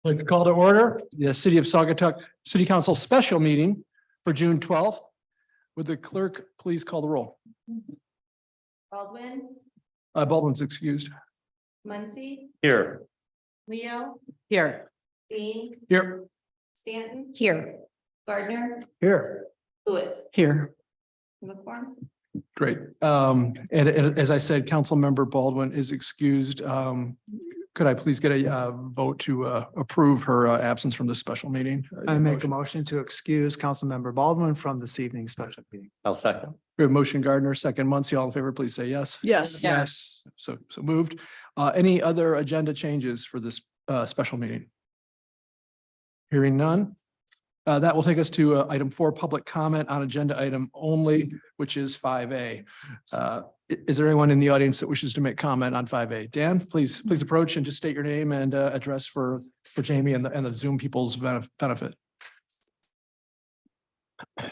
Like to call to order the City of Saugatuck City Council special meeting for June 12th. Would the clerk please call the roll? Baldwin, Baldwin's excused. Muncy, Here. Leo, Here. Dean, Here. Stanton, Here. Gardner, Here. Lewis. Here. McCorm. Great. And as I said, Councilmember Baldwin is excused. Could I please get a vote to approve her absence from this special meeting? I make a motion to excuse Councilmember Baldwin from this evening's special meeting. I'll second. We have motion Gardner, second Muncy. All in favor, please say yes. Yes. Yes. So moved. Any other agenda changes for this special meeting? Hearing none. That will take us to item 4, public comment on agenda item only, which is 5A. Is there anyone in the audience that wishes to make comment on 5A? Dan, please approach and just state your name and address for Jamie and the Zoom people's benefit. Good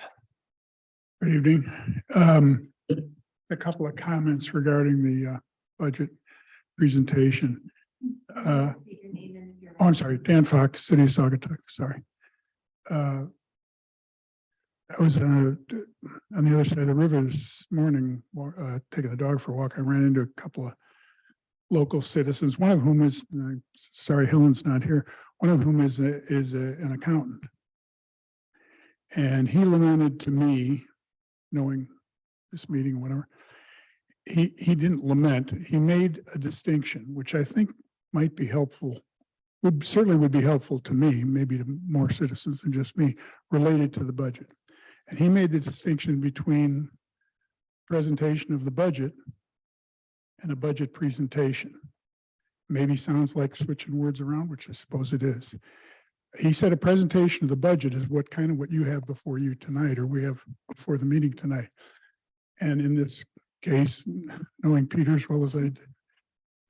evening. A couple of comments regarding the budget presentation. Oh, I'm sorry, Dan Fox, City of Saugatuck, sorry. I was on the other side of the river this morning, taking the dog for a walk. I ran into a couple of local citizens, one of whom is, sorry, Hillen's not here, one of whom is an accountant. And he lamented to me, knowing this meeting, whatever, he didn't lament, he made a distinction, which I think might be helpful, would be helpful to me, maybe to more citizens than just me, related to the budget. And he made the distinction between presentation of the budget and a budget presentation. Maybe sounds like switching words around, which I suppose it is. He said a presentation of the budget is what you have before you tonight, or we have before the meeting tonight. And in this case, knowing Peter as well as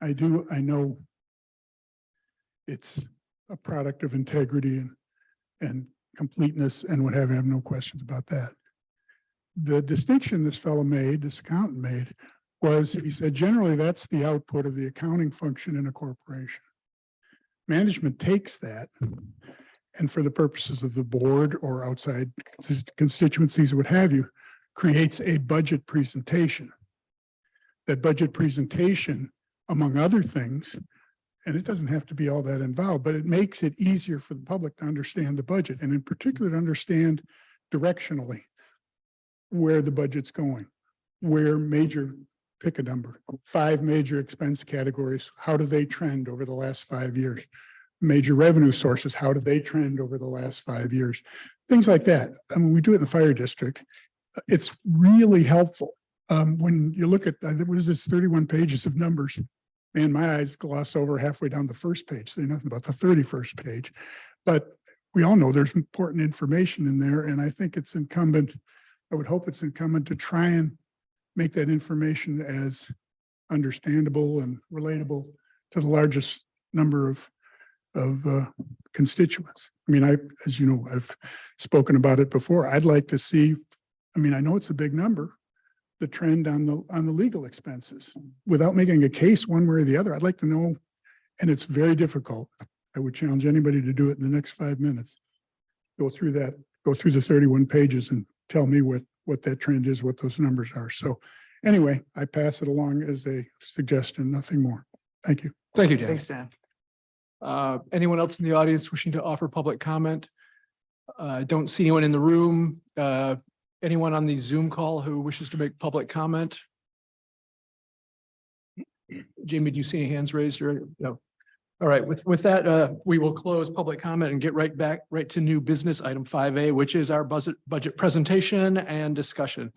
I do, I know it's a product of integrity and completeness and what have you. I have no questions about that. The distinction this fellow made, this accountant made, was he said, generally, that's the output of the accounting function in a corporation. Management takes that and for the purposes of the board or outside constituencies, what have you, creates a budget presentation. That budget presentation, among other things, and it doesn't have to be all that involved, but it makes it easier for the public to understand the budget, and in particular to understand directionally where the budget's going, where pick a number, 5 major expense categories, how do they trend over the last 5 years? Major revenue sources, how do they trend over the last 5 years? Things like that. I mean, we do it in the fire district. It's really helpful. When you look at, what is this, 31 pages of numbers? Man, my eyes gloss over halfway down the first page. Say nothing about the 31st page. But we all know there's important information in there. And I think it's incumbent, I would hope it's incumbent to try and make that information as understandable and relatable to the largest number of constituents. I mean, as you know, I've spoken about it before. I'd like to see, I mean, I know it's a big number, the trend on the legal expenses without making a case one way or the other. I'd like to know, and it's very difficult. I would challenge anybody to do it in the next 5 minutes. Go through the 31 pages and tell me what that trend is, what those numbers are. So anyway, I pass it along as a suggestion, nothing more. Thank you. Thank you, Dan. Thanks, Dan. Anyone else in the audience wishing to offer public comment? Don't see anyone in the room. Anyone on the Zoom call who wishes to make public comment? Jamie, do you see any hands raised or no? All right, with that, we will close public comment and get right to new business item 5A, which is our budget presentation and discussion.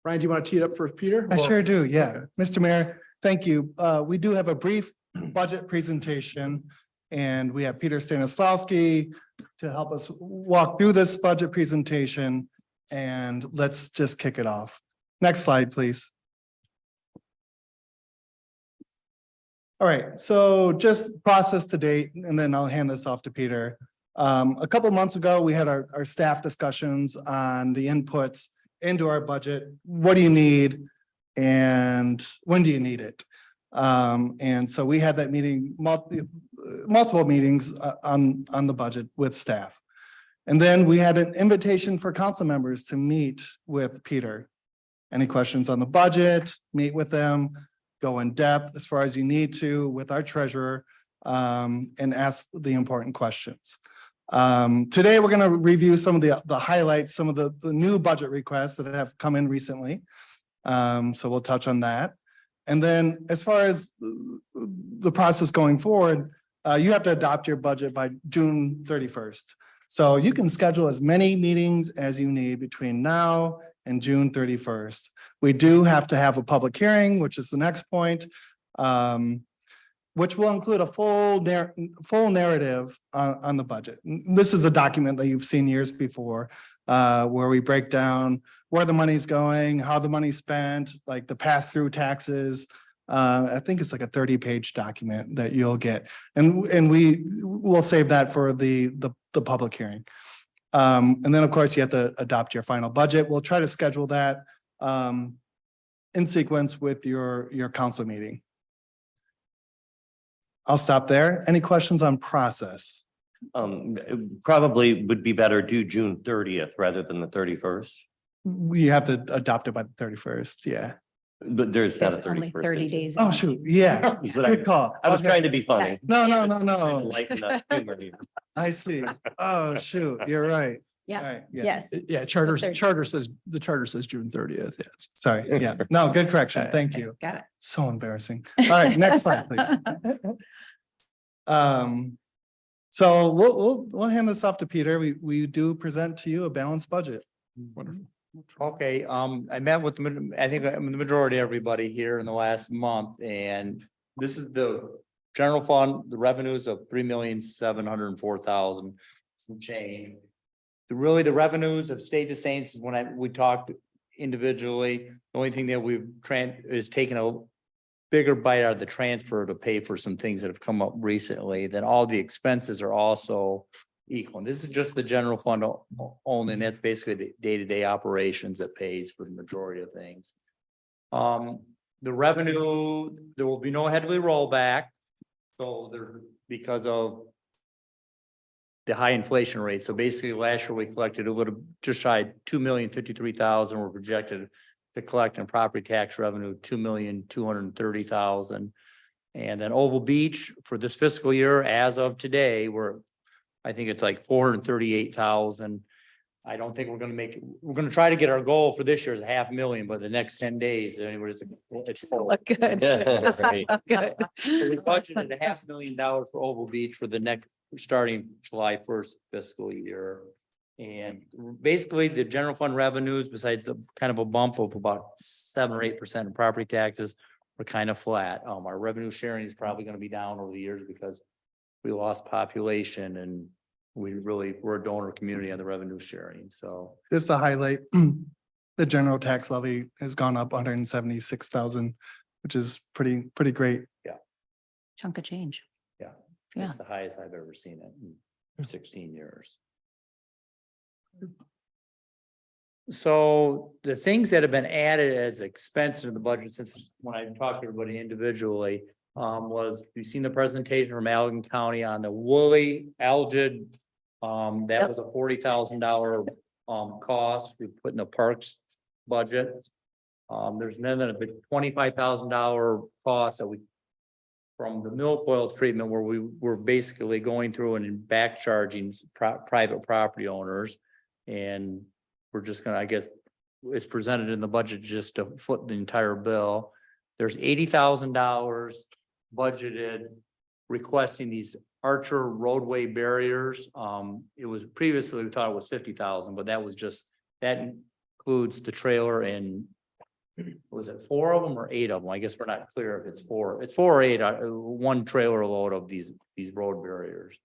Brian, do you want to tee it up for Peter? I sure do, yeah. Okay. Mr. Mayor, thank you. We do have a brief budget presentation and we have Peter Stanislawski to help us walk through this budget presentation, and let's just kick it off. Next slide, please. All right, so just process to date, and then I'll hand this off to Peter. A couple of months ago, we had our staff discussions on the inputs into our budget. What do you need and when do you need it? And so we had that meeting, multiple meetings on the budget with staff. And then we had an invitation for council members to meet with Peter. Any questions on the budget, meet with them, go in depth as far as you need to with our treasurer, and ask the important questions. Today, we're going to review some of the highlights, some of the new budget requests that have come in recently. So we'll touch on that. And then as far as the process going forward, you have to adopt your budget by June 31st. So you can schedule as many meetings as you need between now and June 31st. We do have to have a public hearing, which is the next point, which will include a full narrative on the budget. This is a document that you've seen years before, where we break down where the money's going, how the money's spent, like the pass-through taxes. I think it's like a 30-page document that you'll get. And we will save that for the public hearing. And then, of course, you have to adopt your final budget. We'll try to schedule that in sequence with your council meeting. I'll stop there. Any questions on process? It probably would be better do June 30th rather than the 31st, We have to adopt it by the 31st. Yeah. but there's not a It's only 31st. 30 days. Oh, shoot. Yeah. But Good call. I was Okay. trying to be funny. No. Trying to lighten up humor here. I see. Oh, shoot. You're right. Yeah. All right. Yeah. Yes. Yeah, third. the charter says June 30th, yes. Sorry. Yeah. No, good correction. Thank you. Got it. So embarrassing. All right, next slide, please. So we'll hand this off to Peter. We do present to you a balanced budget. Wonderful. Okay, I met with, I think the majority of everybody here in the last month, and this is the general fund, the revenues of 3,704,000 some change. Really, the revenues have stayed the same since when we talked individually. The only thing that we've is taken a bigger bite out of the transfer to pay for some things that have come up recently. Then all the expenses are also equal. And this is just the general fund only, and that's basically the day-to-day operations that pays for the majority of things. The revenue, there will be no heavily rollback. So because of the high inflation rate. So basically last year we collected a little, just shy of 2,053,000. We're projected to collect in property tax revenue, 2,230,000. And then Oval Beach for this fiscal year, as of today, I think it's like 438,000. I don't think we're going to try to get our goal for this year is 500,000, but the next 10 days, it's Look good. Right. Good. So we budgeted $500,000 for Oval Beach for the next, starting July 1st fiscal year. And basically the general fund revenues, besides the kind of a bump of about 7 or 8% in property taxes, are kind of flat. Our revenue sharing is probably going to be down over the years because we lost population and we're a donor community on the revenue sharing. So Just to highlight, the general tax levy has gone up 176,000, which is pretty great. Chunk of change. Yeah. it's the highest I've ever seen it in 16 years. So the things that have been added as expense to the budget since when I talked to everybody individually, was you've seen the presentation from Allegan County on the Woolly Algid. That Yep. was a $40,000 cost we put in the parks budget. There's another a $25,000 cost that we from the milfoil treatment where we were basically going through and back charging private property owners. And we're just gonna, I guess, it's presented in the budget just to foot the entire bill. There's $80,000 budgeted requesting these Archer roadway barriers. It was previously, we thought it was 50,000, but that was just, that includes the trailer and was it 4 of them or 8 of them? I guess we're not clear if it's 4. It's 4 or 8, one trailer load of these road barriers.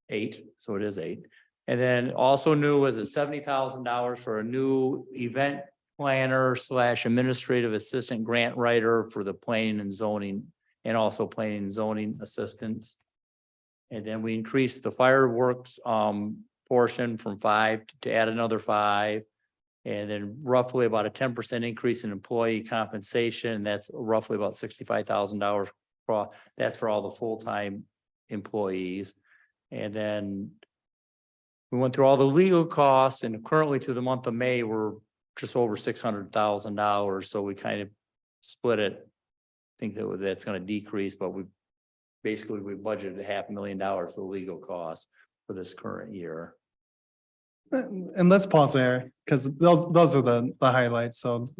8, so it is 8. And then also new was a $70,000 for a new event planner / administrative assistant grant writer for the planning and zoning and also planning and zoning assistants. And then we increased the fireworks portion from 5 to add another 5. And then roughly about a 10% increase in employee compensation. That's roughly about $65,000. That's for all the full-time employees. And then we went through all the legal costs, and currently through the month of May, we're just over $600,000. So we kind of split it. I think that's going to decrease, but we budgeted $500,000 for legal costs for this current year. And let's pause there, because those are the highlights, so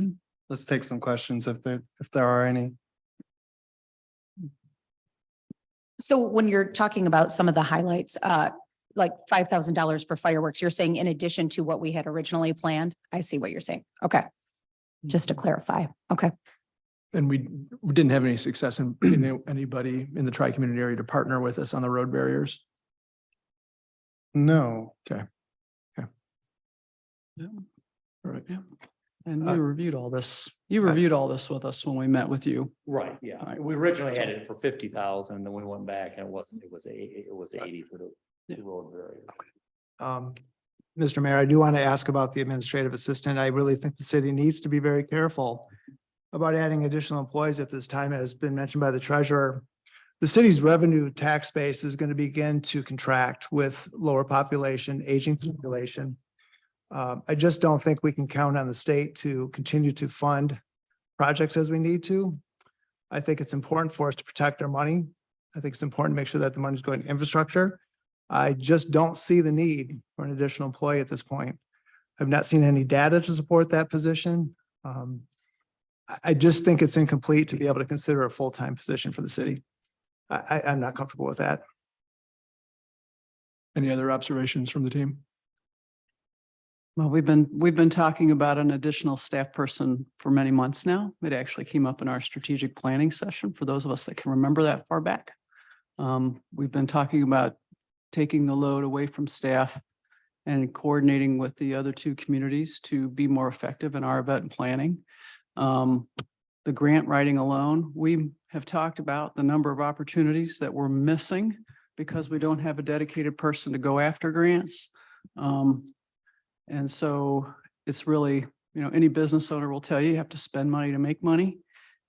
let's take some questions if there are any. So when you're talking about some of the highlights, like $5,000 for fireworks, you're saying in addition to what we had originally planned? I see what you're saying. Okay. Just to clarify. Okay. And we didn't have any success in getting anybody in the tri-community area to partner with us on the road barriers. No. All right. And you reviewed all this. You reviewed all this with us when we met with you. Right, yeah. We originally had it for 50,000, and then we went back and it was 80 for the road barrier. Mr. Mayor, I do want to ask about the administrative assistant. I really think the city needs to be very careful about adding additional employees at this time, as been mentioned by the treasurer. The city's revenue tax base is going to begin to contract with lower population, aging population. I just don't think we can count on the state to continue to fund projects as we need to. I think it's important for us to protect our money. I think it's important to make sure that the money is going to infrastructure. I just don't see the need for an additional employee at this point. I've not seen any data to support that position. I just think it's incomplete to be able to consider a full-time position for the city. I'm not comfortable with that. Any other observations from the team? Well, we've been talking about an additional staff person for many months now. It actually came up in our strategic planning session for those of us that can remember that far back. We've been talking about taking the load away from staff and coordinating with the other two communities to be more effective in our event planning. The grant writing alone, we have talked about the number of opportunities that we're missing because we don't have a dedicated person to go after grants. And so it's really, any business owner will tell you have to spend money to make money.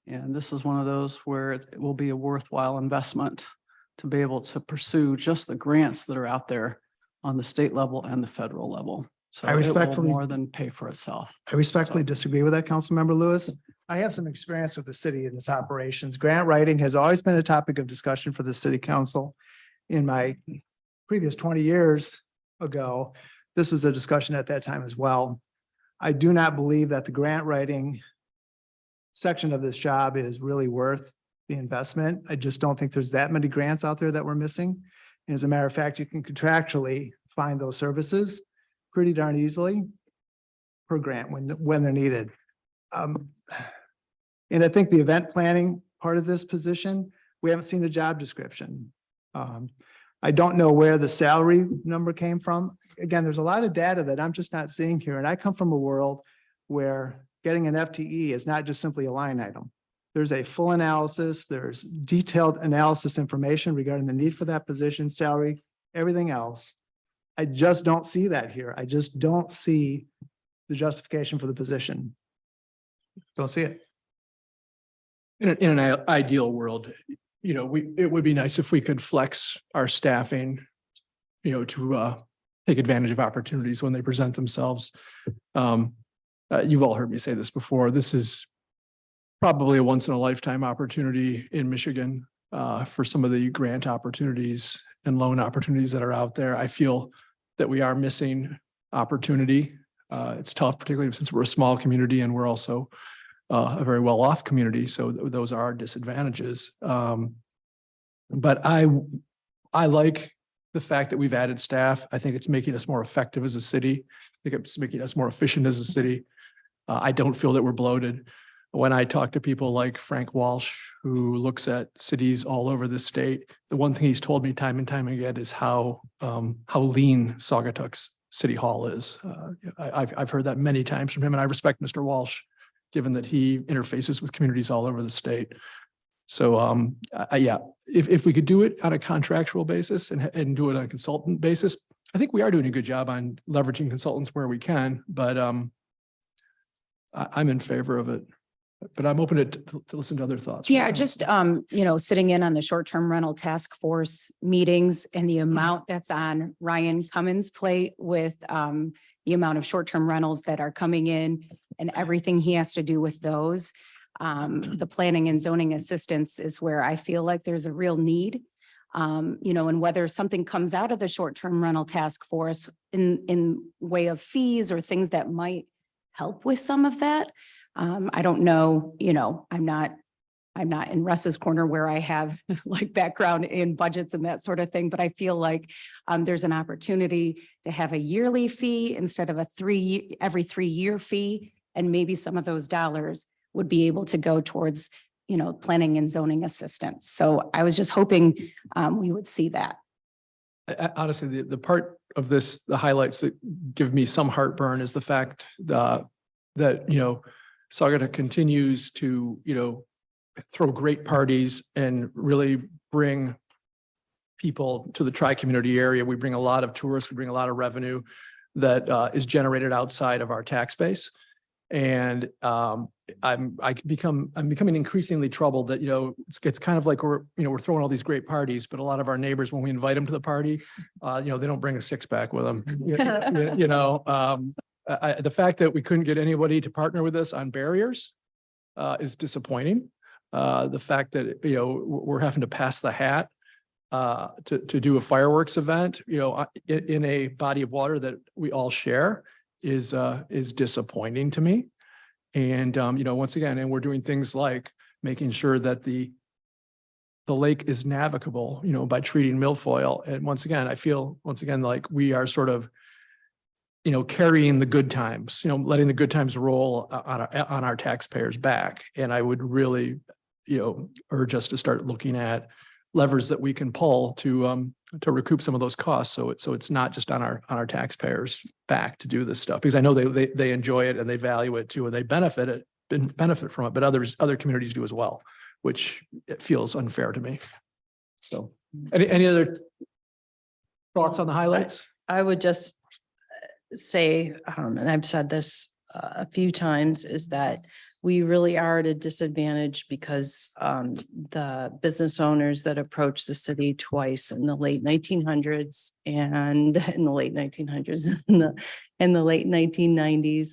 And this is one of those where it will be a worthwhile investment to be able to pursue just the grants that are out there on the state level and the federal level. So I it will respectfully- more than pay for itself. I respectfully disagree with that, Councilmember Lewis. I have some experience with the city and its operations. Grant writing has always been a topic of discussion for the city council. In my previous 20 years ago, this was a discussion at that time as well. I do not believe that the grant writing section of this job is really worth the investment. I just don't think there's that many grants out there that we're missing. And as a matter of fact, you can contractually find those services pretty darn easily per grant when they're needed. And I think the event planning part of this position, we haven't seen a job description. I don't know where the salary number came from. Again, there's a lot of data that I'm just not seeing here. And I come from a world where getting an FTE is not just simply a line item. There's a full analysis, there's detailed analysis information regarding the need for that position, salary, everything else. I just don't see that here. I just don't see the justification for the position. Don't see it. In an ideal world, it would be nice if we could flex our staffing, to take advantage of opportunities when they present themselves. You've all heard me say this before. This is probably a once in a lifetime opportunity in Michigan for some of the grant opportunities and loan opportunities that are out there. I feel that we are missing opportunity. It's tough, particularly since we're a small community and we're also a very well-off community. So those are our disadvantages. But I like the fact that we've added staff. I think it's making us more effective as a city. I think it's making us more efficient as a city. I don't feel that we're bloated. When I talk to people like Frank Walsh, who looks at cities all over the state, the one thing he's told me time and time again is how lean Saugatuck's City Hall is. I've heard that many times from him, and I respect Mr. Walsh, given that he interfaces with communities all over the state. So, yeah, if we could do it on a contractual basis and do it on a consultant basis, I think we are doing a good job on leveraging consultants where we can, but I'm in favor of it, but I'm open to listen to other thoughts. Yeah, just, sitting in on the short-term rental task force meetings and the amount that's on Ryan Cummins' plate with, the amount of short-term rentals that are coming in and everything he has to do with those. The planning and zoning assistance is where I feel like there's a real need. And whether something comes out of the short-term rental task force in way of fees or things that might help with some of that. I don't know, I'm not in Russ's corner where I have like background in budgets and that sort of thing, but I feel like there's an opportunity to have a yearly fee instead of every 3-year fee. And maybe some of those dollars would be able to go towards, planning and zoning assistance. So I was just hoping we would see that. Honestly, the part of this, the highlights that give me some heartburn is the fact that, Saginaw continues to, throw great parties and really bring people to the tri-community area. We bring a lot of tourists, we bring a lot of revenue that is generated outside of our tax base. And I'm becoming increasingly troubled that, it's kind of like we're throwing all these great parties, but a lot of our neighbors, when we invite them to the party, they don't bring a 6-pack with them. The fact that we couldn't get anybody to partner with us on barriers is disappointing. The fact that, we're having to pass the hat to do a fireworks event, in a body of water that we all share is disappointing to me. And, once again, and we're doing things like making sure that the lake is navigable, by treating milfoil. And once again, I feel like we are sort of, carrying the good times, letting the good times roll on our taxpayers' back. And I would really, urge us to start looking at levers that we can pull to recoup some of those costs. So it's not just on our taxpayers' back to do this stuff, because I know they enjoy it and they value it too, and they benefit from it, but other communities do as well, which it feels unfair to me. So any other thoughts on the highlights? I would just say, and I've said this a few times, is that we really are at a disadvantage because the business owners that approached the city twice in the late 1900s and in the late 1990s.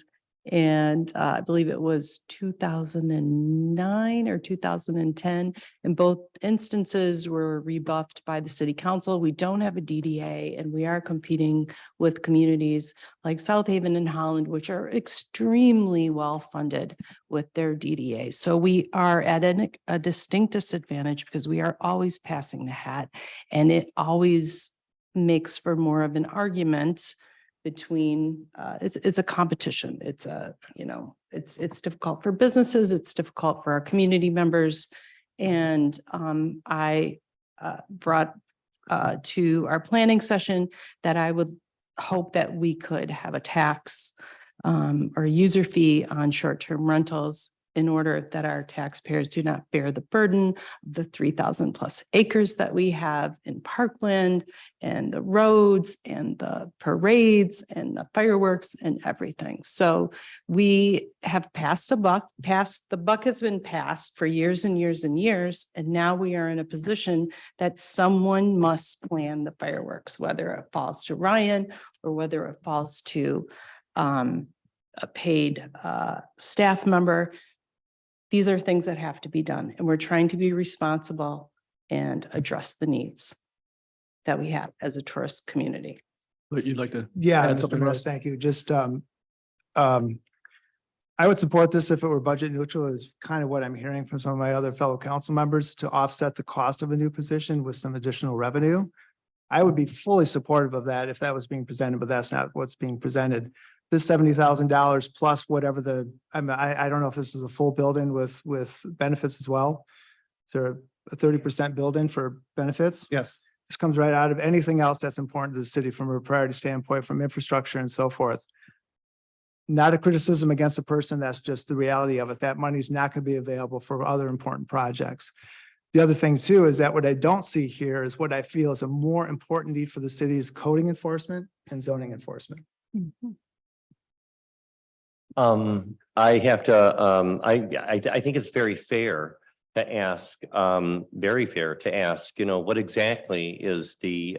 And I believe it was 2009 or 2010. In both instances were rebuffed by the city council. We don't have a DDA, and we are competing with communities like South Haven and Holland, which are extremely well funded with their DDA. So we are at a distinct disadvantage because we are always passing the hat, and it always makes for more of an argument between it's a competition. It's it's difficult for businesses, it's difficult for our community members. And I brought to our planning session that I would hope that we could have a tax or a user fee on short-term rentals in order that our taxpayers do not bear the burden of the 3,000 plus acres that we have in Parkland, and the roads and the parades and the fireworks and everything. So we have passed the buck has been passed for years and years and years. And now we are in a position that someone must plan the fireworks, whether it falls to Ryan or whether it falls to a paid staff member. These are things that have to be done, and we're trying to be responsible and address the needs that we have as a tourist community. But you'd like to Yeah, add Mr. something, Mayor, Russ? thank you. Just, I would support this if it were budget neutral, is kind of what I'm hearing from some of my other fellow council members, to offset the cost of a new position with some additional revenue. I would be fully supportive of that if that was being presented, but that's not what's being presented. This $70,000 plus whatever I don't know if this is a full build-in with benefits as well. Is there a 30% build-in for benefits? Yes. This comes right out of anything else that's important to the city from a priority standpoint, from infrastructure and so forth. Not a criticism against a person, that's just the reality of it. That money's not going to be available for other important projects. The other thing too is that what I don't see here is what I feel is a more important need for the city is coding enforcement and zoning enforcement. I have to, I think it's very fair to ask, very fair to ask, what exactly is the,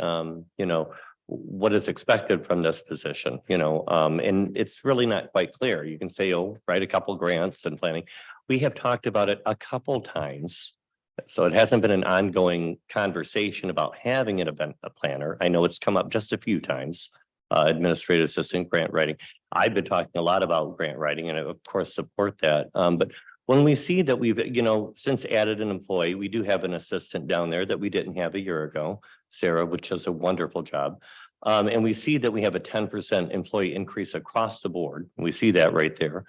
what is expected from this position, and it's really not quite clear. You can say, oh, write a couple grants and planning. We have talked about it a couple times. So it hasn't been an ongoing conversation about having an event planner. I know it's come up just a few times, administrative assistant, grant writing. I've been talking a lot about grant writing and I, of course, support that. But when we see that we've, since added an employee, we do have an assistant down there that we didn't have a year ago, Sarah, which does a wonderful job. And we see that we have a 10% employee increase across the board. We see that right there.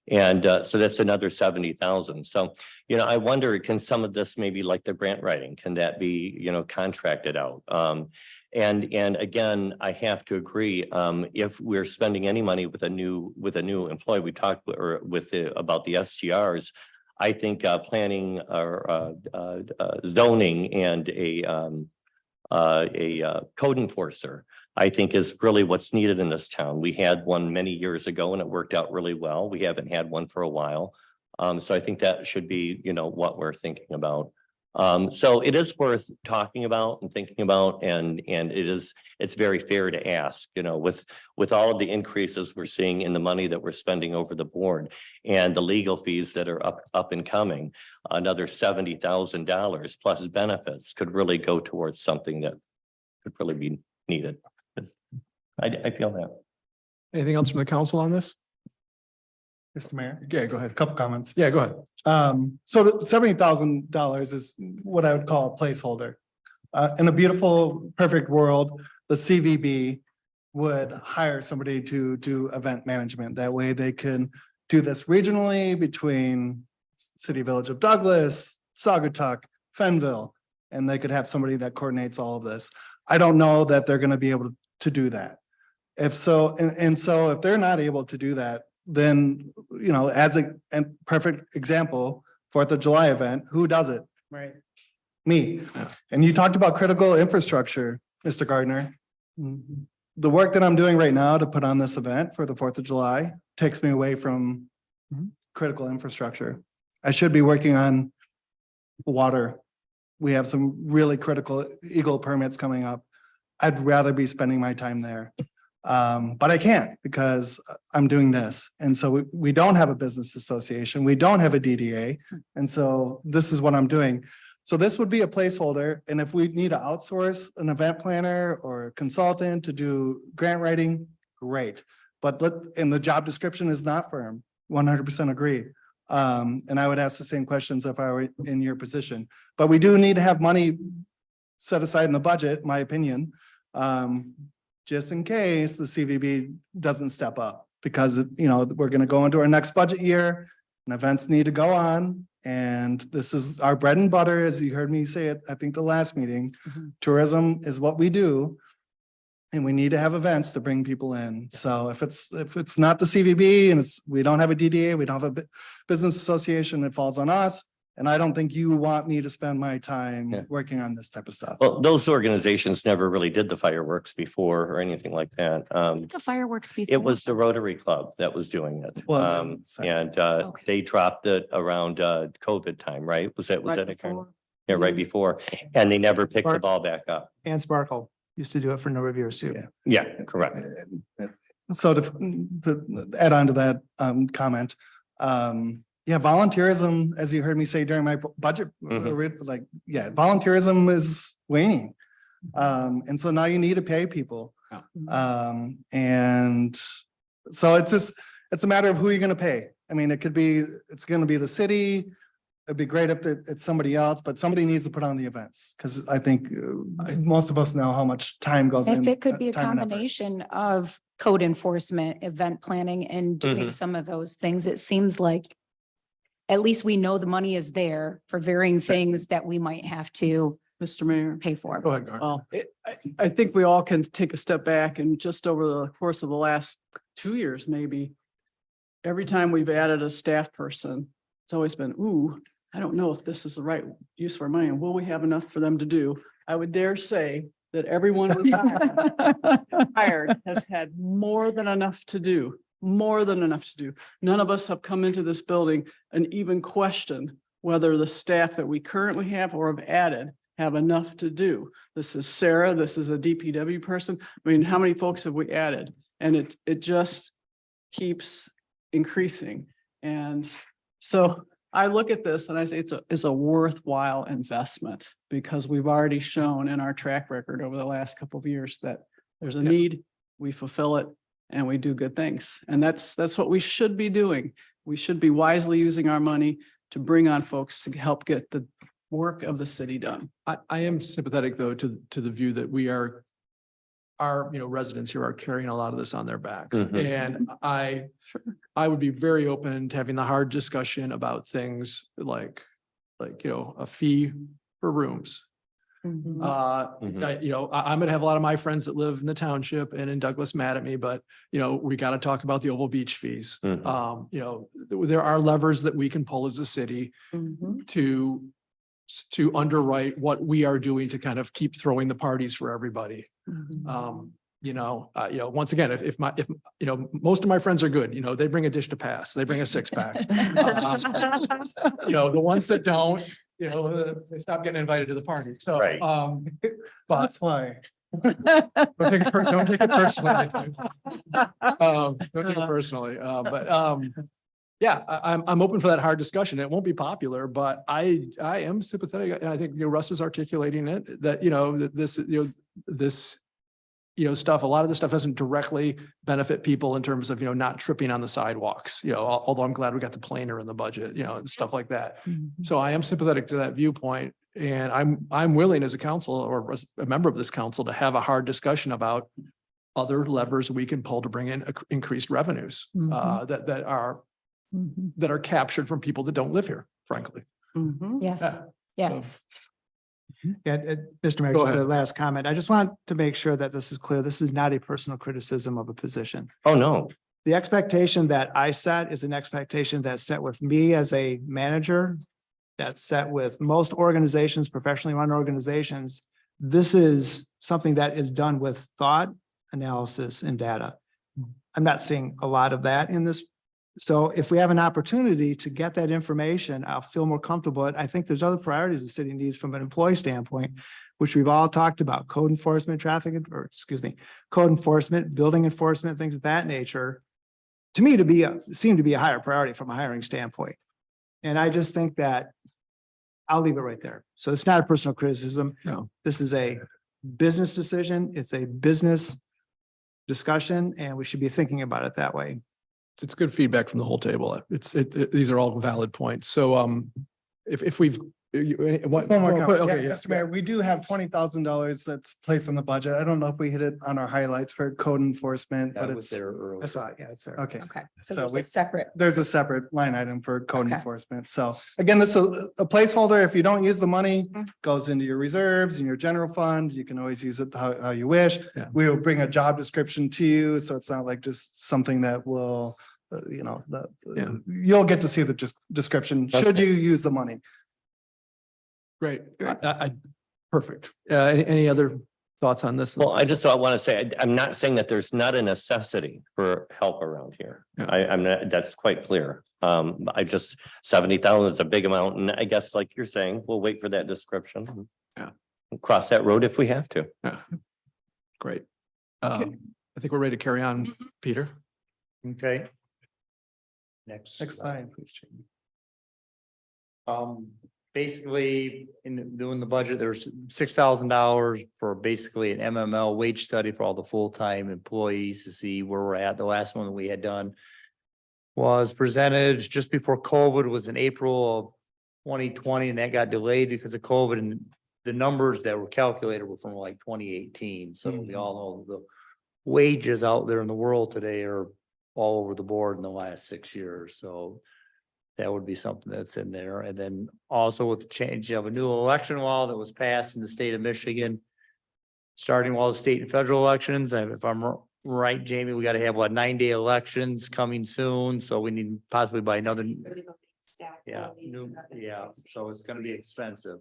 And so that's another 70,000. So, I wonder, can some of this maybe like the grant writing, can that be, contracted out? And again, I have to agree, if we're spending any money with a new employee, we talked about the STRs. I think planning or zoning and a code enforcer, I think, is really what's needed in this town. We had one many years ago and it worked out really well. We haven't had one for a while. So I think that should be, what we're thinking about. So it is worth talking about and thinking about, and it's very fair to ask, with all of the increases we're seeing in the money that we're spending over the board and the legal fees that are up and coming, another $70,000 plus benefits could really go towards something that could really be needed. I feel that. Anything else from the council on this? Mr. Mayor, Yeah, go a ahead. couple comments. Yeah, go ahead. So the $70,000 is what I would call a placeholder. In a beautiful, perfect world, the CVB would hire somebody to do event management. That way they can do this regionally between City Village of Douglas, Saugatuck, Fenville, and they could have somebody that coordinates all of this. I don't know that they're going to be able to do that. If so, and so if they're not able to do that, then, as a perfect example, 4th of July event, who does it? Right. Me. And you talked about critical infrastructure, Mr. Gardner. The work that I'm doing right now to put on this event for the 4th of July takes me away from critical infrastructure. I should be working on water. We have some really critical Eagle permits coming up. I'd rather be spending my time there. But I can't because I'm doing this. And so we don't have a business association. We don't have a DDA. And so this is what I'm doing. So this would be a placeholder. And if we need to outsource an event planner or a consultant to do grant writing, great. But and the job description is not firm, 100% agree. And I would ask the same questions if I were in your position. But we do need to have money set aside in the budget, my opinion. Just in case the CVB doesn't step up, because, we're going to go into our next budget year and events need to go on. And this is our bread and butter, as you heard me say it, I think the last meeting. Tourism is what we do. And we need to have events to bring people in. So if it's not the CVB and we don't have a DDA, we don't have a business association, it falls on us. And I don't think you want me to spend my time working on this type of stuff. Well, those organizations never really did the fireworks before or anything like that. The fireworks before. It was the Rotary Club that was doing it. Well, sorry. And Okay. they dropped it around COVID time, right? Was that Right it? before. Yeah, right before. And they never picked the Spark- ball back up. And Sparkle used to do it for a number of years too. Yeah, correct. So to add on to that comment, volunteerism, as you heard me say during my budget, volunteerism is waning. And so now you need to pay people. And so it's a matter of who you're going to pay. I mean, it's going to be the city. It'd be great if it's somebody else, but somebody needs to put on the events, because I think most of us know how much time goes in. If it could be a time and effort. combination of code enforcement, event planning, and doing some of those things, it seems like at least we know the money is there for varying things that we might have to Mr. Mayor. pay for. Go ahead, Gar. Well, I think we all can take a step back and just over the course of the last 2 years, maybe, every time we've added a staff person, it's always been, ooh, I don't know if this is the right use for money and will we have enough for them to do? I would dare say that everyone we've hired has had more than enough to do, more than enough to do. None of us have come into this building and even questioned whether the staff that we currently have or have added have enough to do. This is Sarah, this is a DPW person. I mean, how many folks have we added? And it just keeps increasing. And so I look at this and I say it's a worthwhile investment because we've already shown in our track record over the last couple of years that there's a need, we fulfill it, and we do good things. And that's what we should be doing. We should be wisely using our money to bring on folks to help get the work of the city done. I am sympathetic though to the view that we are, our, residents here are carrying a lot of this on their backs. Mhm. And I would be very open to having the hard discussion about things like, a fee for rooms. Mhm. Mhm. I'm gonna have a lot of my friends that live in the township and in Douglas mad at me, but we gotta talk about the Oval Beach fees. Mhm. There are levers that we can pull as a city Mhm. to underwrite what we are doing to kind of keep throwing the parties for everybody. Mhm. Once again, if most of my friends are good, they bring a dish to pass, they bring a six pack. The ones that don't, they stop getting invited to the party. So, Right. but That's why. don't take it personally. Don't take it personally, yeah, I'm open for that hard discussion. It won't be popular, but I am sympathetic, and I think, Russ is articulating it, that, this, stuff, a lot of this stuff doesn't directly benefit people in terms of, not tripping on the sidewalks, although I'm glad we got the planer in the budget, and stuff like that. So I am sympathetic to that viewpoint, and I'm willing as a council or as a member of this council to have a hard discussion about other levers we can pull to bring in increased revenues, that are captured from people that don't live here, frankly. Mhm. Yes, Yeah. yes. Mr. Mayor, Go just a ahead. last comment. I just want to make sure that this is clear. This is not a personal criticism of a position. Oh, no. The expectation that I set is an expectation that's set with me as a manager, that's set with most organizations, professionally run organizations. This is something that is done with thought, analysis, and data. I'm not seeing a lot of that in this. So if we have an opportunity to get that information, I'll feel more comfortable. I think there's other priorities the city needs from an employee standpoint, which we've all talked about: code enforcement, code enforcement, building enforcement, things of that nature. To me, seem to be a higher priority from a hiring standpoint. And I just think that I'll leave it right there. So it's not a personal criticism. No. This is a business decision. It's a business discussion, and we should be thinking about it that way. It's good feedback from the whole table. These are all valid points. So, if we've. Just one more comment. Okay, Yeah, yeah. Mr. Mayor, we do have $20,000 that's placed on the budget. I don't know if we hit it on our highlights for code enforcement, but That was it's, there earlier. I saw it. Yeah, it's there. okay. Okay, so So there's we- a separate, There's a separate line item for code Okay. enforcement. So again, this is a placeholder. If you don't use the money, Mm. goes into your reserves and your general fund. You can always use it how you wish. Yeah. We will bring a job description to you, so it's not like just something that will, Yeah. you'll get to see the description, should you use the money. Great. Perfect. Any other thoughts on this? Well, I want to say, I'm not saying that there's not a necessity for help around here. Yeah. I'm not, that's quite clear. 70,000 is a big amount, and I guess like you're saying, we'll wait for that description. Yeah. Cross that road if we have to. Great. I think we're ready to carry on, Peter. Okay. Next. Next slide, please. Jamie. Basically, doing the budget, there's $6,000 for basically an MML wage study for all the full-time employees to see where we're at. The last one that we had done was presented just before COVID, was in April of 2020, and that got delayed because of COVID, and the numbers that were calculated were from like 2018. So we all know the wages out there in the world today are all over the board in the last 6 years. So that would be something that's in there. And then also with the change of a new election law that was passed in the state of Michigan, starting all the state and federal elections. And if I'm right, Jamie, we got to have 9-day elections coming soon. So we need possibly by another, yeah, so it's going to be expensive.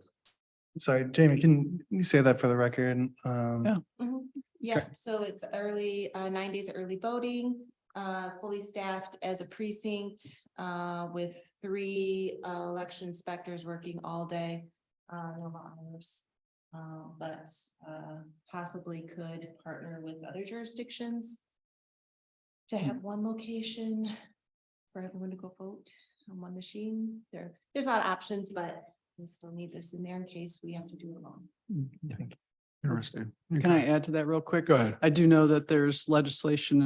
Sorry, Jamie, can you say that for the record? Yeah. Yeah, so it's early, 9 days early voting. fully staffed as a precinct, with 3 election inspectors working all day, no hours. But possibly could partner with other jurisdictions to have one location for everyone to go vote on one machine. There's a lot of options, but we still need this in there in case we have to do it alone. Interesting. Can I add to that real quick? Go ahead. I do know that there's legislation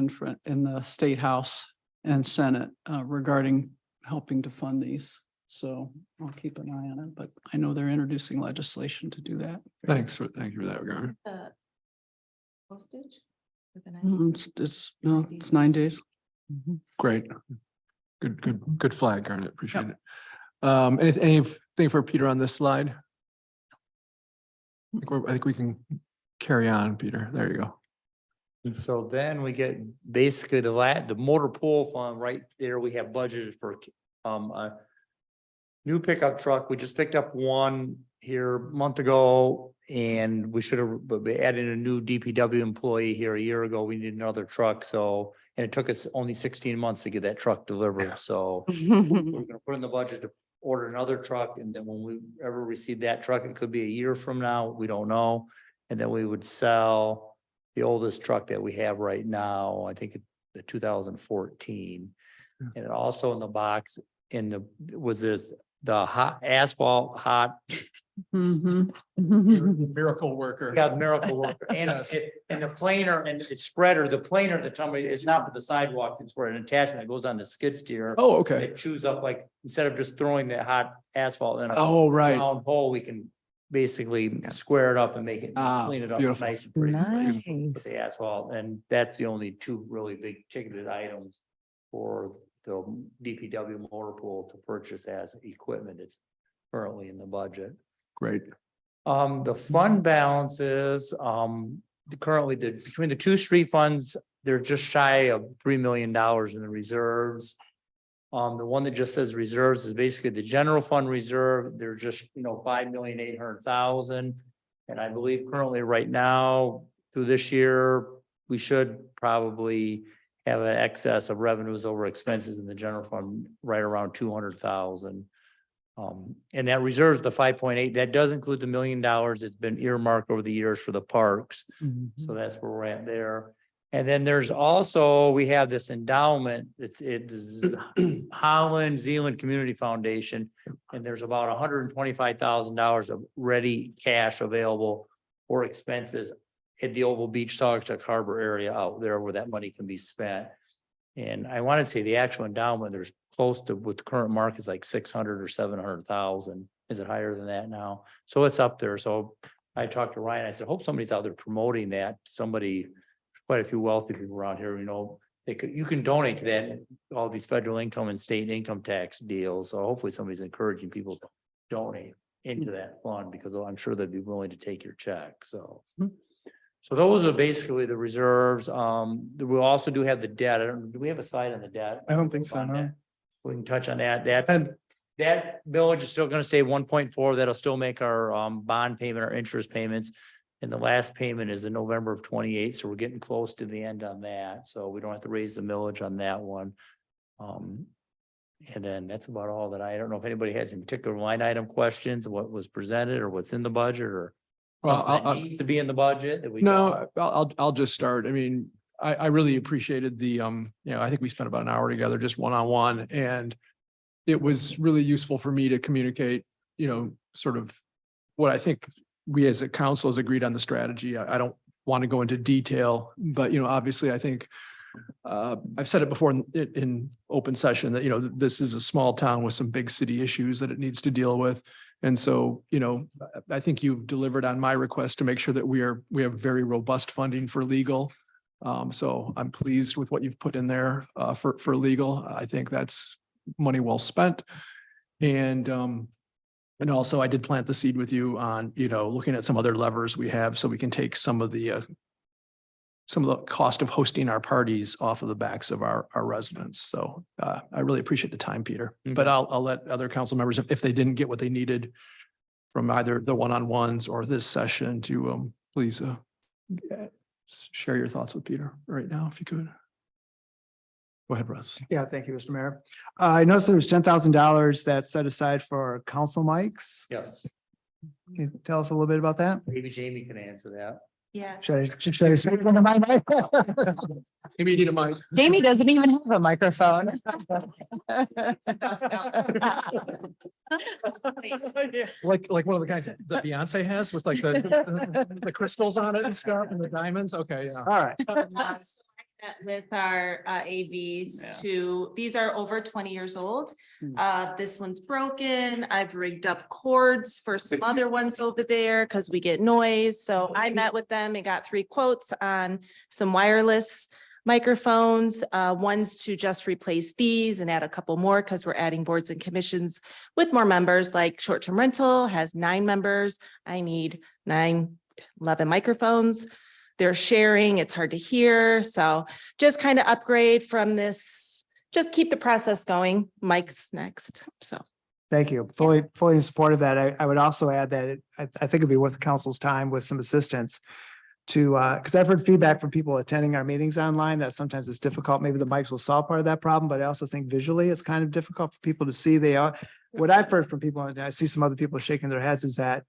in the State House and Senate regarding helping to fund these. So I'll keep an eye on it, but I know they're introducing legislation to do that. Thank you for that, Gary. Postage? For the It's 9 days. Mhm. Great. Good flag, Garnet. Appreciate it. Anything for Peter on this slide? I think we can carry on, Peter. There you go. And so then we get basically the motor pool fund right there. We have budgeted for a new pickup truck. We just picked up one here a month ago, and we should have added a new DPW employee here a year ago. We need another truck. So, and it took us only 16 months to get that truck delivered. So we're gonna put in the budget to order another truck, and then when we ever receive that truck, it could be a year from now, we don't know. And then we would sell the oldest truck that we have right now, I think the 2014. And it also in the box the hot asphalt Mhm. Miracle worker. got miracle worker and Yes. and the planer and its spreader, the planer that somebody is not for the sidewalk, it's for an attachment that goes on the skid steer. Oh, okay. It chews up like, instead of just throwing the hot asphalt in a Oh, right. round hole, we can basically square it up and make it, Ah, clean it up beautiful. nice and pretty. With Nice. the asphalt, and that's the only 2 really big ticketed items for the DPW motor pool to purchase as equipment that's currently in the budget. Great. The fund balances, currently between the 2 street funds, they're just shy of $3 million in the reserves. The one that just says reserves is basically the general fund reserve. They're just, 5,800,000. And I believe currently right now through this year, we should probably have an excess of revenues over expenses in the general fund right around 200,000. And that reserves the 5.8, that does include the $1 million that's been earmarked over the years for the parks. So that's where we're at there. And then there's also, we have this endowment, this is Holland Zealand Community Foundation. And there's about $125,000 of ready cash available for expenses at the Oval Beach, Saugatuck Harbor area out there where that money can be spent. And I want to say the actual endowment, there's close to, with the current markets, like 600 or 700,000. Is it higher than that now? So it's up there. So I talked to Ryan, I said, hope somebody's out there promoting that. Somebody, quite a few wealthy people around here, you can donate to that, all these federal income and state income tax deals. So hopefully somebody's encouraging people to donate into that fund, because I'm sure they'd be willing to take your check. So. So those are basically the reserves. We also do have the debt. Do we have a slide on the debt? I don't think so, On no. that? We can touch on that. And That village is still gonna stay 1.4. That'll still make our bond payment, our interest payments. And the last payment is in November of 28. So we're getting close to the end on that. So we don't have to raise the millage on that one. And then that's about all that I don't know if anybody has any particular line item questions, what was presented or what's in the budget or. Well, something that I'll- needs to be in the budget that we. don't. No, I'll just start. I mean, I really appreciated the, I think we spent about an hour together, just one-on-one, and it was really useful for me to communicate, sort of what I think we as a council has agreed on the strategy. I don't want to go into detail, but, obviously I think I've said it before in open session that, this is a small town with some big city issues that it needs to deal with. And so, I think you've delivered on my request to make sure that we have very robust funding for legal. So I'm pleased with what you've put in there for legal. I think that's money well spent. And also I did plant the seed with you on, looking at some other levers we have so we can take some of the cost of hosting our parties off of the backs of our residents. So I really appreciate the time, Peter, but I'll let other council members, if they didn't get what they needed from either the one-on-ones or this session, to please share your thoughts with Peter right now, if you could. Go ahead, Russ. Yeah, thank you, Mr. Mayor. I noticed there was $10,000 that's set aside for council mics. Yes, Can you tell us a little bit about that? maybe Jamie can answer that. Yes. Should I say it into my mic? Maybe you need a mic. Jamie doesn't even have a microphone. Like one of the kinds that Beyonce has with like the crystals on it and stuff and the diamonds. Okay, yeah. All right. Met with our AVs Yeah. these are over 20 years old. Hmm. This one's broken. I've rigged up cords for some other ones over there because we get noise. So I met with them and got 3 quotes on some wireless microphones. One's to just replace these and add a couple more because we're adding boards and commissions with more members, like short-term rental has 9 members. I need 9, 11 microphones. They're sharing, it's hard to hear. So just kind of upgrade from this, just keep the process going. Mike's next, so. Thank you. Fully in support of that. I would also add that I think it'd be worth the council's time with some assistance to, because I've heard feedback from people attending our meetings online that sometimes it's difficult. Maybe the mics will solve part of that problem, but I also think visually it's kind of difficult for people to see. What I've heard from people, and I see some other people shaking their heads, is that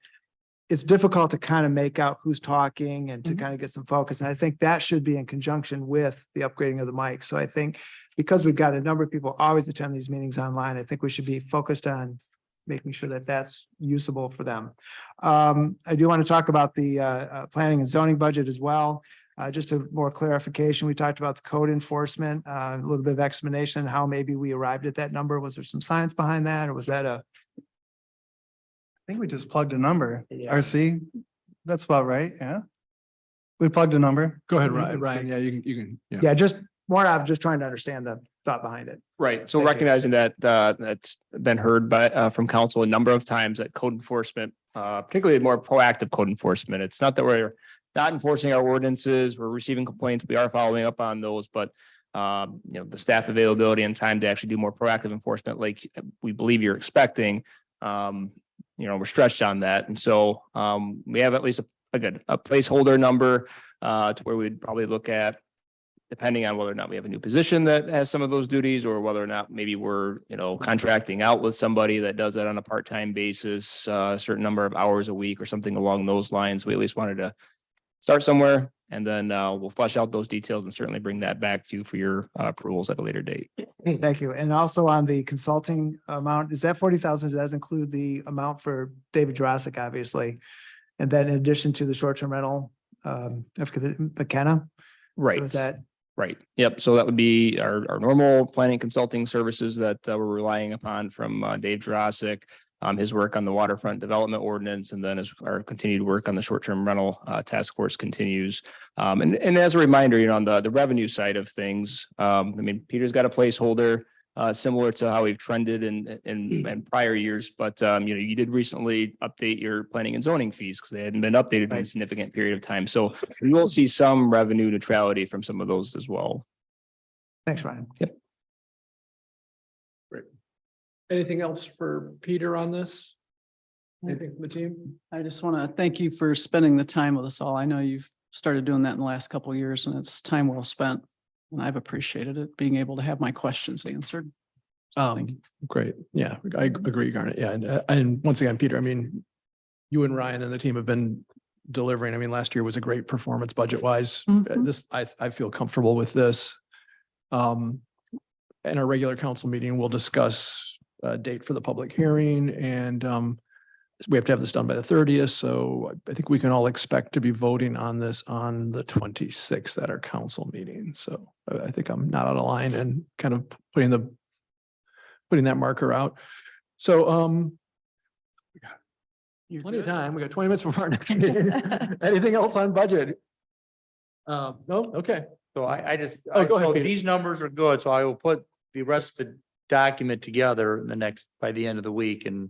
it's difficult to kind of make out who's talking and to kind of get some focus. And I think that should be in conjunction with the upgrading of the mic. So I think because we've got a number of people always attend these meetings online, I think we should be focused on making sure that that's usable for them. I do want to talk about the planning and zoning budget as well. Just a more clarification, we talked about the code enforcement, a little bit of explanation, how maybe we arrived at that number. Was there some science behind that, or was that a? I think we just plugged a number. Yeah. RC, that's about right, yeah? We plugged a number. Go ahead, I think Ryan. that's Ryan. good. Yeah, you can, yeah. Yeah, just more, I'm just trying to understand the thought behind it. Right. So Thank you. recognizing that that's been heard by from council a number of times that code enforcement, particularly more proactive code enforcement. It's not that we're not enforcing our ordinances, we're receiving complaints, we are following up on those, but the staff availability and time to actually do more proactive enforcement like we believe you're expecting. We're stretched on that. And so we have at least a placeholder number to where we'd probably look at, depending on whether or not we have a new position that has some of those duties, or whether or not maybe we're, contracting out with somebody that does that on a part-time basis, a certain number of hours a week or something along those lines. We at least wanted to start somewhere, and then we'll flesh out those details and certainly bring that back to you for your approvals at a later date. Thank you. And also on the consulting amount, is that 40,000? Does that include the amount for David Jurassic, obviously? And then in addition to the short-term rental, McKenna? Right. So is that, Right. Yep. So that would be our normal planning consulting services that we're relying upon from Dave Jurassic, his work on the waterfront development ordinance, and then as our continued work on the short-term rental task force continues. And as a reminder, on the revenue side of things, Peter's got a placeholder similar to how we've trended in prior years, but you did recently update your planning and zoning fees because they hadn't been updated in a Right. significant period of time. So we will see some revenue neutrality from some of those as well. thanks, Ryan. Anything else for Peter on this? Anything from the team? I just want to thank you for spending the time with us all. I know you've started doing that in the last couple of years, and it's time well spent. And I've appreciated it, being able to have my questions answered. So thank you. Great. Yeah, I agree, Garnet. Yeah. And once again, Peter, you and Ryan and the team have been delivering. Last year was a great performance budget wise. Mhm. I feel comfortable with this. In our regular council meeting, we'll discuss a date for the public hearing, and we have to have this done by the 30th. So I think we can all expect to be voting on this on the 26th at our council meeting. So I think I'm not out of line and kind of putting that marker out. So You're plenty of good. time. We got 20 minutes before our next meeting. Anything else on budget? No? Okay. So I just, Oh, go ahead, so Peter. these numbers are good, so I will put the rest of the document together in by the end of the week, and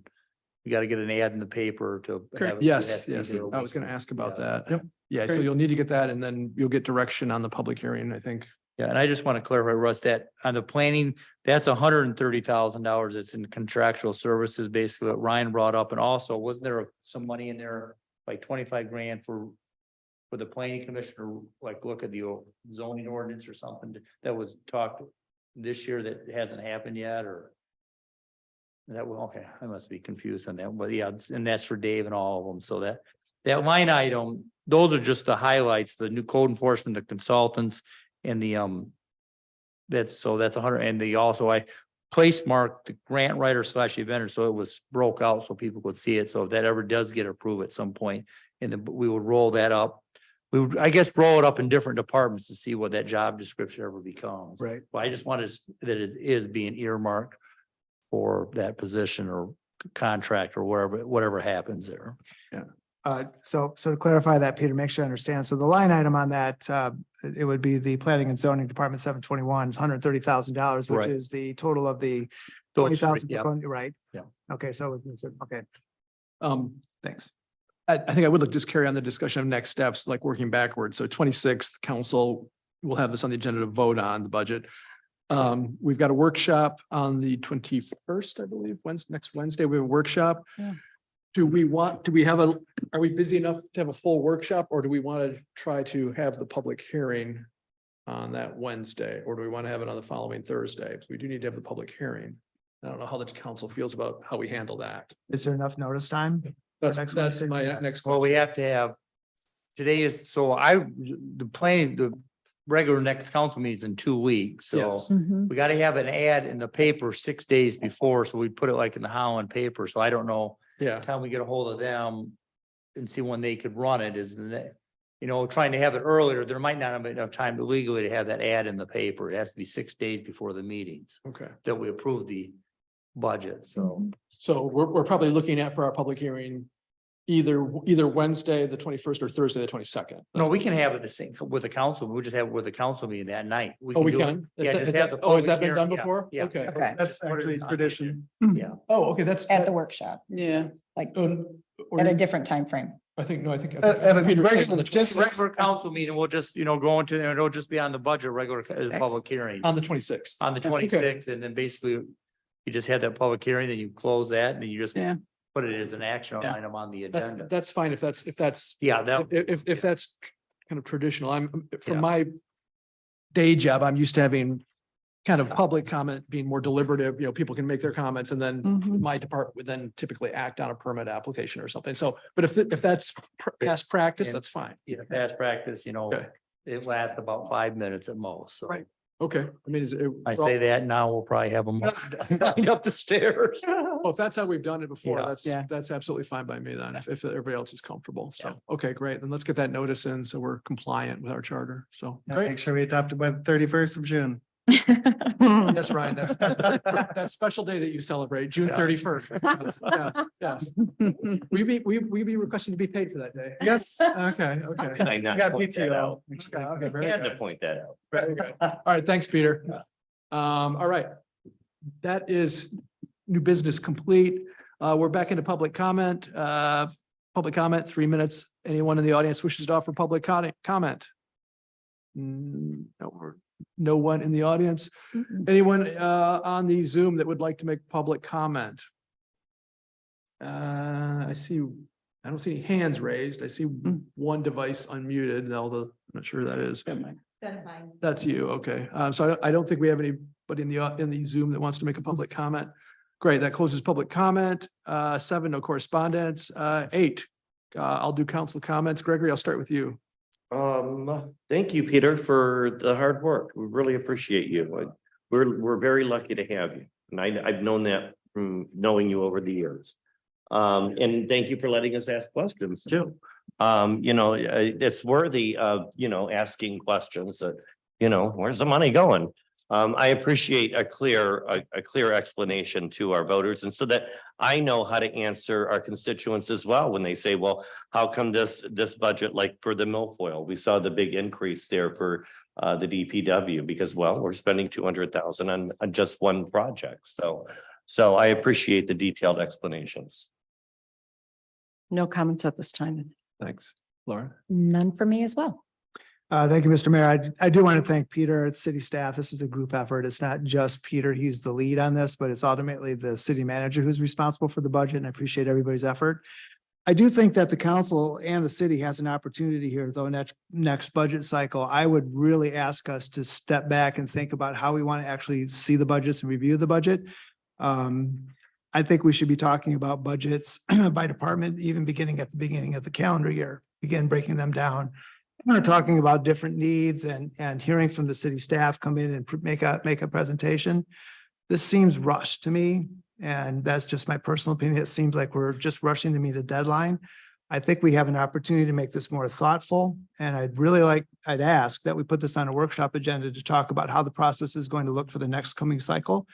we got to get an ad in the paper to. have it- Yes, it has yes. to be there. I was going to ask about Yeah. that. Yep. Yeah, so Great. you'll need to get that, and then you'll get direction on the public hearing, I think. Yeah, and I just want to clarify, Russ, that on the planning, that's $130,000. It's in contractual services, basically what Ryan brought up. And also, wasn't there some money in there, like 25 grand for the planning commissioner, like look at the zoning ordinance or something that was talked this year that hasn't happened yet, or? That will, okay, I must be confused on that, but yeah, and that's for Dave and all of them, so that line item, those are just the highlights, the new code enforcement, the consultants, and the, that's 100, and I place marked the grant writer / inventor, so it was broke out so people could see it, so if that ever does get approved at some point, and then we would roll that up. We would, I guess, roll it up in different departments to see what that job description ever becomes. Right. But I just wanted that it is being earmarked for that position or contract or whatever happens there. So to clarify that, Peter, make sure I understand. So the line item on that, it would be the planning and zoning department 721 is $130,000, which Right. is the total of the Those three, 20,000. yep. Right? Yeah. Okay, so, okay, thanks. I think I would like just carry on the discussion of next steps, like working backwards. So 26th, council will have this on the agenda to vote on the budget. We've got a workshop on the 21st, I believe, next Wednesday, we have a workshop. Yeah. Are we busy enough to have a full workshop, or do we want to try to have the public hearing on that Wednesday, or do we want to have it on the following Thursday? Because we do need to have the public hearing. I don't know how the council feels about how we handle that. Is there enough notice time? That's next that's Wednesday? my next. Well, we have to have, today is, the regular next council meeting is in 2 weeks, so. Yes. We gotta have an ad in the paper 6 days before, so we put it like in the Holland paper, so I don't know. Yeah, Time we get a hold of them and see when they could run it is trying to have it earlier, there might not have been enough time legally to have that ad in the paper. It has to be 6 days before the meetings okay. that we approve the budget, so. So we're probably looking at for our public hearing, either Wednesday, the 21st, or Thursday, the 22nd. No, we can have it the same with the council, we'll just have it with the council meeting that night. Oh, we do it. can? Yeah, just have the. Oh, has that public been done hearing, yeah, before? Yeah. Okay. Okay, That's actually tradition. Yeah. Oh, okay, that's. at the workshop, Yeah, like Or at a different time frame. I think At a Peter was saying on the Just 26th. regular council meeting, we'll just, go into there, it'll just be on the budget, regular public hearing On the 26th. on the Okay. 26th, and then basically you just have that public hearing, then you close that, and then you just Yeah. put it as an action Yeah. item on the That's, agenda. that's fine if that's, Yeah, that, if that's kind of traditional. From Yeah. my day job, I'm used to having kind of public comment being more deliberative, people can make their comments, and then Mhm. my department would then typically act on a permit application or something. So, but if that's past practice, And- that's fine. yeah, past practice, Okay. it lasts about 5 minutes at most, so. Right. Okay, I mean, is it? I say that now, we'll probably have them lined up the stairs. Well, if that's how we've done it before, Yeah. Yeah. that's absolutely fine by me then, if everybody else is comfortable. So, okay, great. Then let's get that notice in so we're compliant with our charter. So, Yeah, great. Make sure we adopt it by the 31st of June. That's right. That's that special day that you celebrate, June Yeah. 31st. Yes. We be requesting to be paid for that day. Yes. Okay, How okay. can I not Got point that PTO. out? Okay, very I had to good. point that out. Very good. All right, thanks, Peter. All right. That is new business complete. We're back into public comment. Public comment, 3 minutes. Anyone in the audience wishes to offer public comment? No one in the audience. Anyone on the Zoom that would like to make public comment? I don't see any hands raised. I see one device unmuted, although I'm not sure who that is. That's fine. That's you, okay. So I don't think we have anybody in the Zoom that wants to make a public comment. Great, that closes public comment. 7, no correspondence. 8, I'll do council comments. Gregory, I'll start with you. Thank you, Peter, for the hard work. We really appreciate you. We're very lucky to have you. And I've known that from knowing you over the years. And thank you for letting us ask questions too. It's worthy of, asking questions that, where's the money going? I appreciate a clear explanation to our voters, and so that I know how to answer our constituents as well when they say, well, how come this budget, like for the milfoil, we saw the big increase there for the DPW because, well, we're spending 200,000 on just one project. So I appreciate the detailed explanations. No comments at this time. Thanks. Laura? None for me as well. Thank you, Mr. Mayor. I do want to thank Peter, it's city staff. This is a group effort. It's not just Peter. He's the lead on this, but it's ultimately the city manager who's responsible for the budget, and I appreciate everybody's effort. I do think that the council and the city has an opportunity here, though, next budget cycle. I would really ask us to step back and think about how we want to actually see the budgets and review the budget. I think we should be talking about budgets by department, even beginning at the beginning of the calendar year, begin breaking them down. We're talking about different needs and hearing from the city staff come in and make a presentation. This seems rushed to me. And that's just my personal opinion. It seems like we're just rushing to meet a deadline. I think we have an opportunity to make this more thoughtful. And I'd ask that we put this on a workshop agenda to talk about how the process is going to look for the next coming cycle.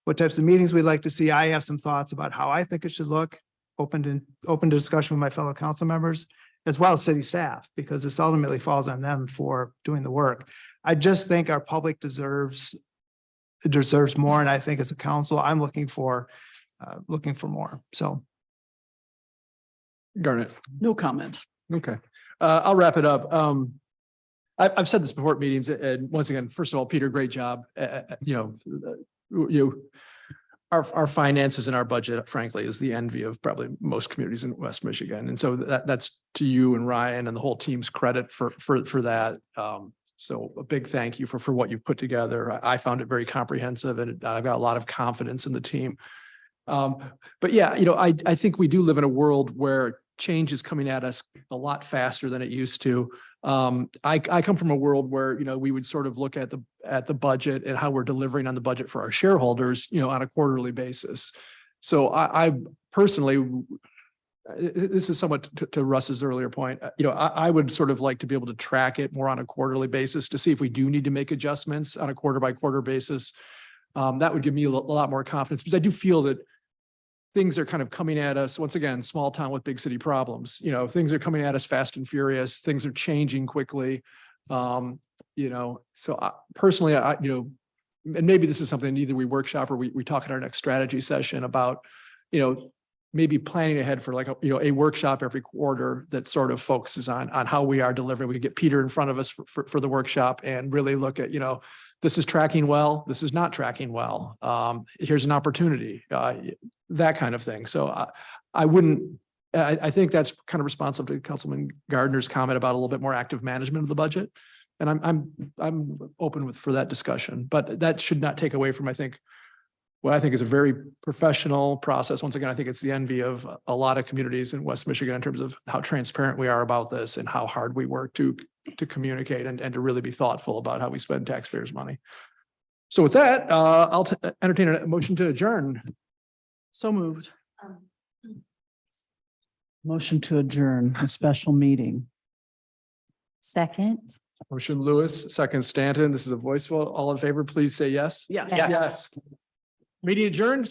What types of meetings we'd like to see. I have some thoughts about how I think it should look, open to discussion with my fellow council members, as well as city staff, because this ultimately falls on them for doing the work. I just think our public deserves more. And I think as a council, I'm looking for more. So. Garnet. No comment. Okay, I'll wrap it up. I've said this before at meetings, and once again, first of all, Peter, great job. Our finances and our budget, frankly, is the envy of probably most communities in West Michigan. And so that's to you and Ryan and the whole team's credit for that. So a big thank you for what you've put together. I found it very comprehensive, and I've got a lot of confidence in the team. But yeah, I think we do live in a world where change is coming at us a lot faster than it used to. I come from a world where, we would sort of look at the budget and how we're delivering on the budget for our shareholders, on a quarterly basis. So I personally, this is somewhat to Russ's earlier point, I would sort of like to be able to track it more on a quarterly basis to see if we do need to make adjustments on a quarter by quarter basis. That would give me a lot more confidence, because I do feel that things are kind of coming at us, once again, small town with big city problems. Things are coming at us fast and furious. Things are changing quickly. So personally, and maybe this is something either we workshop or we talk at our next strategy session about, maybe planning ahead for like a workshop every quarter that sort of focuses on how we are delivering. We could get Peter in front of us for the workshop and really look at, this is tracking well, this is not tracking well. Here's an opportunity, that kind of thing. So I think that's kind of responsive to Councilman Gardner's comment about a little bit more active management of the budget. And I'm open for that discussion, but that should not take away from, what I think is a very professional process. Once again, I think it's the envy of a lot of communities in West Michigan in terms of how transparent we are about this and how hard we work to communicate and to really be thoughtful about how we spend taxpayers' money. So with that, I'll entertain a motion to adjourn. So moved. Motion to adjourn a special meeting. Second. Motion Lewis, second Stanton. This is a voice vote. All in favor, please say yes. Yes. Yes. Meeting adjourned.